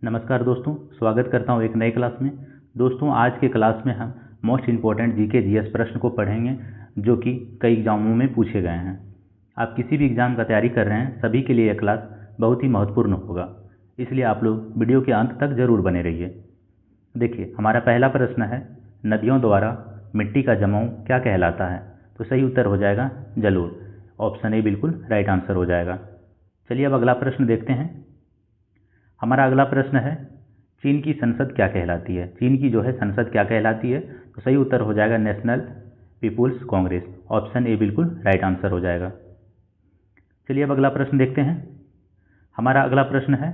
नमस्कार दोस्तों, स्वागत करता हूं एक नई क्लास में। दोस्तों, आज के क्लास में हम मोस्ट इम्पोर्टेंट जीके जीएस प्रश्न को पढ़ेंगे जो कि कई एग्जामों में पूछे गए हैं। आप किसी भी एग्जाम का तैयारी कर रहे हैं, सभी के लिए यह क्लास बहुत ही महत्वपूर्ण होगा, इसलिए आप लोग वीडियो के अंत तक जरूर बने रहिए। देखिए, हमारा पहला प्रश्न है, नदियों द्वारा मिट्टी का जमाव क्या कहलाता है? तो सही उत्तर हो जाएगा जलोढ़। ऑप्शन ए बिल्कुल राइट आंसर हो जाएगा। चलिए अब अगला प्रश्न देखते हैं। हमारा अगला प्रश्न है, चीन की संसद क्या कहलाती है? चीन की जो है संसद क्या कहलाती है? तो सही उत्तर हो जाएगा National People's Congress. Option A बिल्कुल राइट आंसर हो जाएगा। चलिए अब अगला प्रश्न देखते हैं। हमारा अगला प्रश्न है,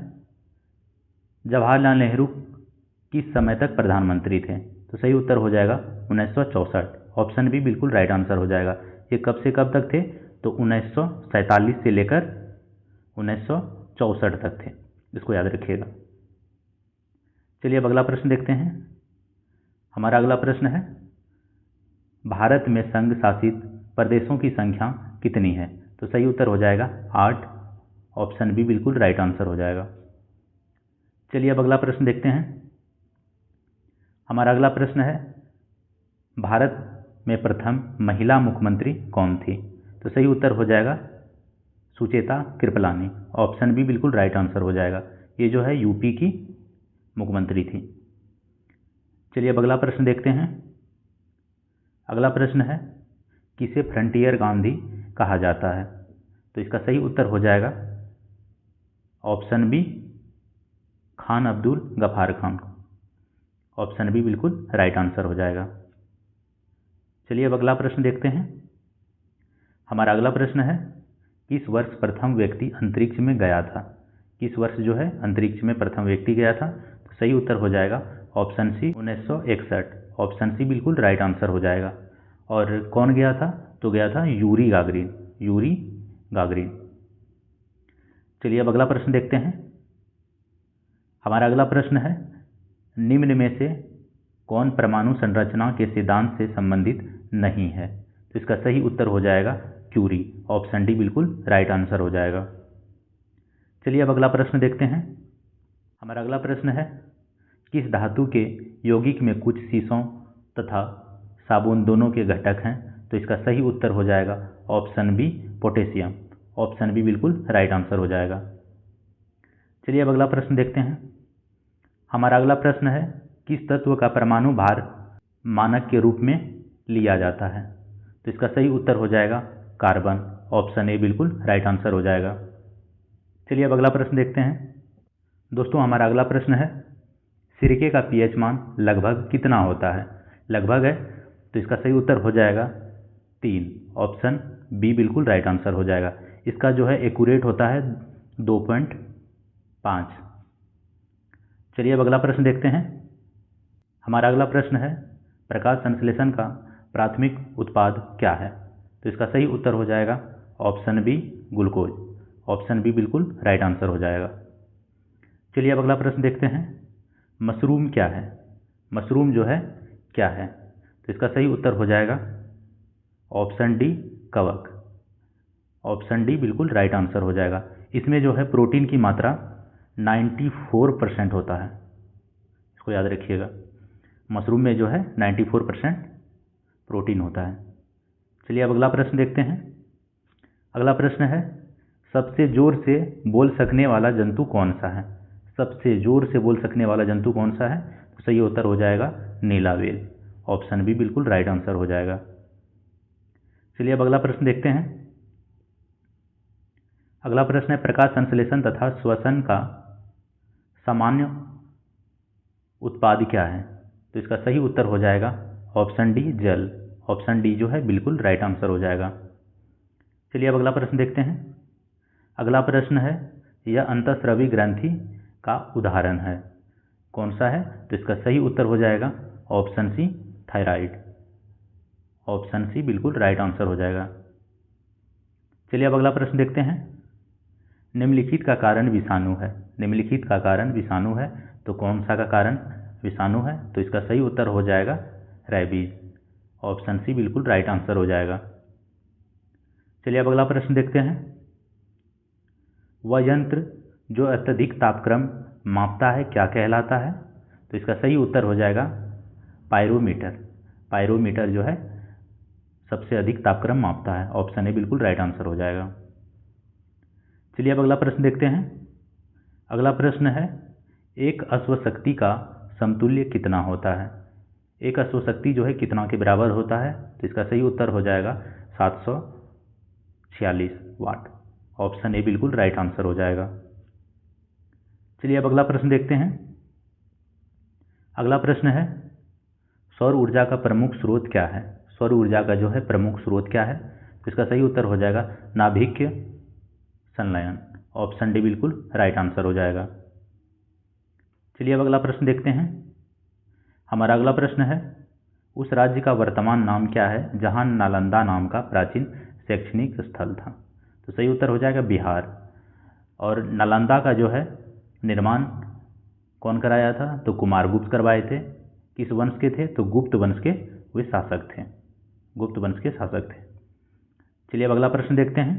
जवाहरलाल नेहरू किस समय तक प्रधानमंत्री थे? तो सही उत्तर हो जाएगा 1964। ऑप्शन बी बिल्कुल राइट आंसर हो जाएगा। ये कब से कब तक थे? तो 1947 से लेकर 1964 तक थे, इसको याद रखिएगा। चलिए अब अगला प्रश्न देखते हैं। हमारा अगला प्रश्न है, भारत में संघ शासित प्रदेशों की संख्या कितनी है? तो सही उत्तर हो जाएगा 8। ऑप्शन बी बिल्कुल राइट आंसर हो जाएगा। चलिए अब अगला प्रश्न देखते हैं। हमारा अगला प्रश्न है, भारत में प्रथम महिला मुख्यमंत्री कौन थी? तो सही उत्तर हो जाएगा सुचेता कृपलानी। ऑप्शन बी बिल्कुल राइट आंसर हो जाएगा। ये जो है यूपी की मुख्यमंत्री थी। चलिए अब अगला प्रश्न देखते हैं। अगला प्रश्न है, किसे फ्रंटियर गांधी कहा जाता है? तो इसका सही उत्तर हो जाएगा option B Khan Abdul Gaffar Khan. Option B बिल्कुल राइट आंसर हो जाएगा। चलिए अब अगला प्रश्न देखते हैं। हमारा अगला प्रश्न है, किस वर्ष प्रथम व्यक्ति अंतरिक्ष में गया था? किस वर्ष जो है अंतरिक्ष में प्रथम व्यक्ति गया था? तो सही उत्तर हो जाएगा ऑप्शन सी 1961। ऑप्शन सी बिल्कुल राइट आंसर हो जाएगा। और कौन गया था? तो गया था यूरी गागरिन। Yuri Gagarin. चलिए अब अगला प्रश्न देखते हैं। हमारा अगला प्रश्न है, निम्न में से कौन परमाणु संरचना के सिद्धांत से संबंधित नहीं है? तो इसका सही उत्तर हो जाएगा क्यूरी। ऑप्शन डी बिल्कुल राइट आंसर हो जाएगा। चलिए अब अगला प्रश्न देखते हैं। हमारा अगला प्रश्न है, किस धातु के यौगिक में कुछ शीशों तथा साबुन दोनों के घटक हैं? तो इसका सही उत्तर हो जाएगा option B potassium. Option B बिल्कुल राइट आंसर हो जाएगा। चलिए अब अगला प्रश्न देखते हैं। हमारा अगला प्रश्न है, किस तत्व का परमाणु भार मानक के रूप में लिया जाता है? तो इसका सही उत्तर हो जाएगा कार्बन। ऑप्शन ए बिल्कुल राइट आंसर हो जाएगा। चलिए अब अगला प्रश्न देखते हैं। दोस्तों, हमारा अगला प्रश्न है, सिरके का पीएच मान लगभग कितना होता है? लगभग है, तो इसका सही उत्तर हो जाएगा 3। ऑप्शन बी बिल्कुल राइट आंसर हो जाएगा। इसका जो है एक्यूरेट होता है 2.5। चलिए अब अगला प्रश्न देखते हैं। हमारा अगला प्रश्न है, प्रकाश संश्लेषण का प्राथमिक उत्पाद क्या है? तो इसका सही उत्तर हो जाएगा option B glucose. Option B बिल्कुल राइट आंसर हो जाएगा। चलिए अब अगला प्रश्न देखते हैं। मशरूम क्या है? मशरूम जो है क्या है? तो इसका सही उत्तर हो जाएगा ऑप्शन डी कवक। ऑप्शन डी बिल्कुल राइट आंसर हो जाएगा। इसमें जो है प्रोटीन की मात्रा 94% होता है, इसको याद रखिएगा। मशरूम में जो है 94% प्रोटीन होता है। चलिए अब अगला प्रश्न देखते हैं। अगला प्रश्न है, सबसे जोर से बोल सकने वाला जंतु कौन सा है? सबसे जोर से बोल सकने वाला जंतु कौन सा है? तो सही उत्तर हो जाएगा नीला व्हेल। ऑप्शन बी बिल्कुल राइट आंसर हो जाएगा। चलिए अब अगला प्रश्न देखते हैं। अगला प्रश्न है, प्रकाश संश्लेषण तथा श्वसन का सामान्य उत्पाद क्या है? तो इसका सही उत्तर हो जाएगा ऑप्शन डी जल। ऑप्शन डी जो है बिल्कुल राइट आंसर हो जाएगा। चलिए अब अगला प्रश्न देखते हैं। अगला प्रश्न है, यह अंतःस्रावी ग्रंथि का उदाहरण है, कौन सा है? तो इसका सही उत्तर हो जाएगा option C thyroid. Option C बिल्कुल राइट आंसर हो जाएगा। चलिए अब अगला प्रश्न देखते हैं। निम्नलिखित का कारण विषाणु है। निम्नलिखित का कारण विषाणु है, तो कौन सा का कारण विषाणु है? तो इसका सही उत्तर हो जाएगा रैबीज। ऑप्शन सी बिल्कुल राइट आंसर हो जाएगा। चलिए अब अगला प्रश्न देखते हैं। वह यंत्र जो अत्यधिक तापक्रम मापता है क्या कहलाता है? तो इसका सही उत्तर हो जाएगा पायरोमीटर। पायरोमीटर जो है सबसे अधिक तापक्रम मापता है। ऑप्शन ए बिल्कुल राइट आंसर हो जाएगा। चलिए अब अगला प्रश्न देखते हैं। अगला प्रश्न है, एक अश्वशक्ति का समतुल्य कितना होता है? एक अश्वशक्ति जो है कितना के बराबर होता है? तो इसका सही उत्तर हो जाएगा 746 वाट। ऑप्शन ए बिल्कुल राइट आंसर हो जाएगा। चलिए अब अगला प्रश्न देखते हैं। अगला प्रश्न है, सौर ऊर्जा का प्रमुख स्रोत क्या है? सौर ऊर्जा का जो है प्रमुख स्रोत क्या है? तो इसका सही उत्तर हो जाएगा नाभिकीय संलयन। ऑप्शन डी बिल्कुल राइट आंसर हो जाएगा। चलिए अब अगला प्रश्न देखते हैं। हमारा अगला प्रश्न है, उस राज्य का वर्तमान नाम क्या है जहां नालंदा नाम का प्राचीन शैक्षणिक स्थल था? तो सही उत्तर हो जाएगा बिहार। और नालंदा का जो है निर्माण कौन कराया था? तो कुमारगुप्त करवाए थे। किस वंश के थे? तो गुप्त वंश के वे शासक थे। गुप्त वंश के शासक थे। चलिए अब अगला प्रश्न देखते हैं।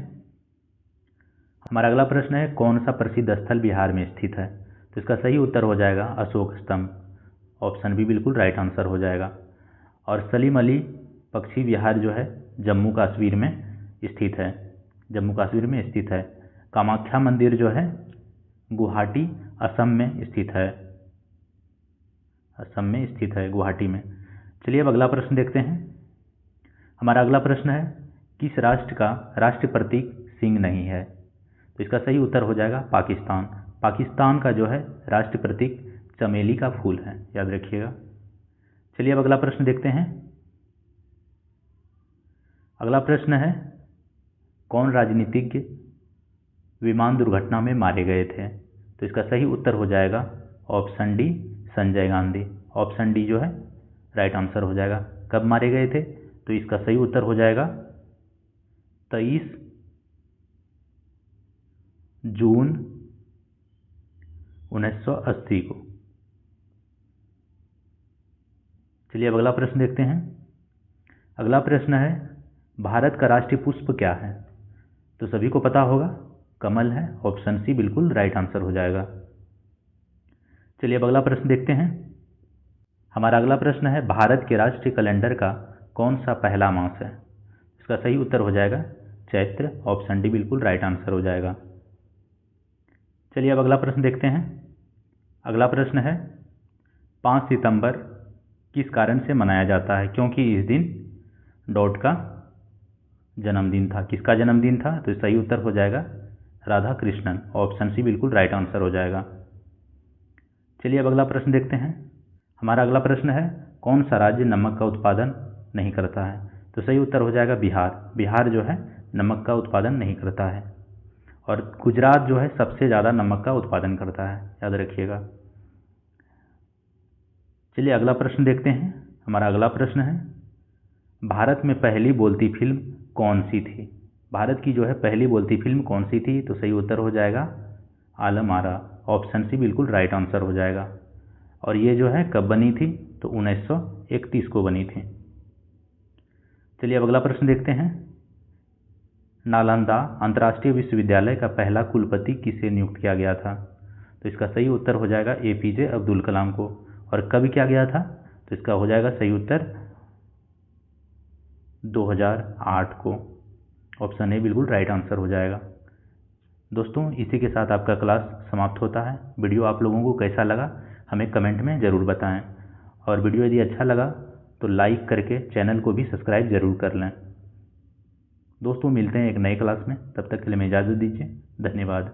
हमारा अगला प्रश्न है, कौन सा प्रसिद्ध स्थल बिहार में स्थित है? तो इसका सही उत्तर हो जाएगा अशोक स्तंभ। ऑप्शन बी बिल्कुल राइट आंसर हो जाएगा। और सलीम अली पक्षी विहार जो है जम्मू कश्मीर में स्थित है। जम्मू कश्मीर में स्थित है। कामाख्या मंदिर जो है गुवाहाटी असम में स्थित है। असम में स्थित है, गुवाहाटी में। चलिए अब अगला प्रश्न देखते हैं। हमारा अगला प्रश्न है, किस राष्ट्र का राष्ट्रीय प्रतीक सिंह नहीं है? तो इसका सही उत्तर हो जाएगा पाकिस्तान। पाकिस्तान का जो है राष्ट्रीय प्रतीक चमेली का फूल है, याद रखिएगा। चलिए अब अगला प्रश्न देखते हैं। अगला प्रश्न है, कौन राजनीतिज्ञ विमान दुर्घटना में मारे गए थे? तो इसका सही उत्तर हो जाएगा option D Sanjay Gandhi. Option D जो है राइट आंसर हो जाएगा। कब मारे गए थे? तो इसका सही उत्तर हो जाएगा 23 जून 1980 को। चलिए अब अगला प्रश्न देखते हैं। अगला प्रश्न है, भारत का राष्ट्रीय पुष्प क्या है? तो सभी को पता होगा कमल है। ऑप्शन सी बिल्कुल राइट आंसर हो जाएगा। चलिए अब अगला प्रश्न देखते हैं। हमारा अगला प्रश्न है, भारत के राष्ट्रीय कैलेंडर का कौन सा पहला मास है? इसका सही उत्तर हो जाएगा चैत्र। ऑप्शन डी बिल्कुल राइट आंसर हो जाएगा। चलिए अब अगला प्रश्न देखते हैं। अगला प्रश्न है, 5 सितंबर किस कारण से मनाया जाता है? क्योंकि इस दिन डॉट का जन्मदिन था। किसका जन्मदिन था? तो सही उत्तर हो जाएगा राधा कृष्णन। ऑप्शन सी बिल्कुल राइट आंसर हो जाएगा। चलिए अब अगला प्रश्न देखते हैं। हमारा अगला प्रश्न है, कौन सा राज्य नमक का उत्पादन नहीं करता है? तो सही उत्तर हो जाएगा बिहार। बिहार जो है नमक का उत्पादन नहीं करता है। और गुजरात जो है सबसे ज़्यादा नमक का उत्पादन करता है, याद रखिएगा। चलिए अगला प्रश्न देखते हैं। हमारा अगला प्रश्न है, भारत में पहली बोलती फिल्म कौन सी थी? भारत की जो है पहली बोलती फिल्म कौन सी थी? तो सही उत्तर हो जाएगा आलम आरा। ऑप्शन सी बिल्कुल राइट आंसर हो जाएगा। और ये जो है कब बनी थी? तो 1931 को बनी थी। चलिए अब अगला प्रश्न देखते हैं। नालंदा अंतर्राष्ट्रीय विश्वविद्यालय का पहला कुलपति किसे नियुक्त किया गया था? तो इसका सही उत्तर हो जाएगा एपीजे अब्दुल कलाम को। और कब किया गया था? तो इसका हो जाएगा सही उत्तर 2008 को। ऑप्शन ए बिल्कुल राइट आंसर हो जाएगा। दोस्तों इसी के साथ आपका क्लास समाप्त होता है। वीडियो आप लोगों को कैसा लगा हमें कमेंट में ज़रूर बताएं। और वीडियो यदि अच्छा लगा तो लाइक करके चैनल को भी सब्सक्राइब ज़रूर कर लें। दोस्तों मिलते हैं एक नए क्लास में, तब तक के लिए मैं इजाज़त दीजिए। धन्यवाद।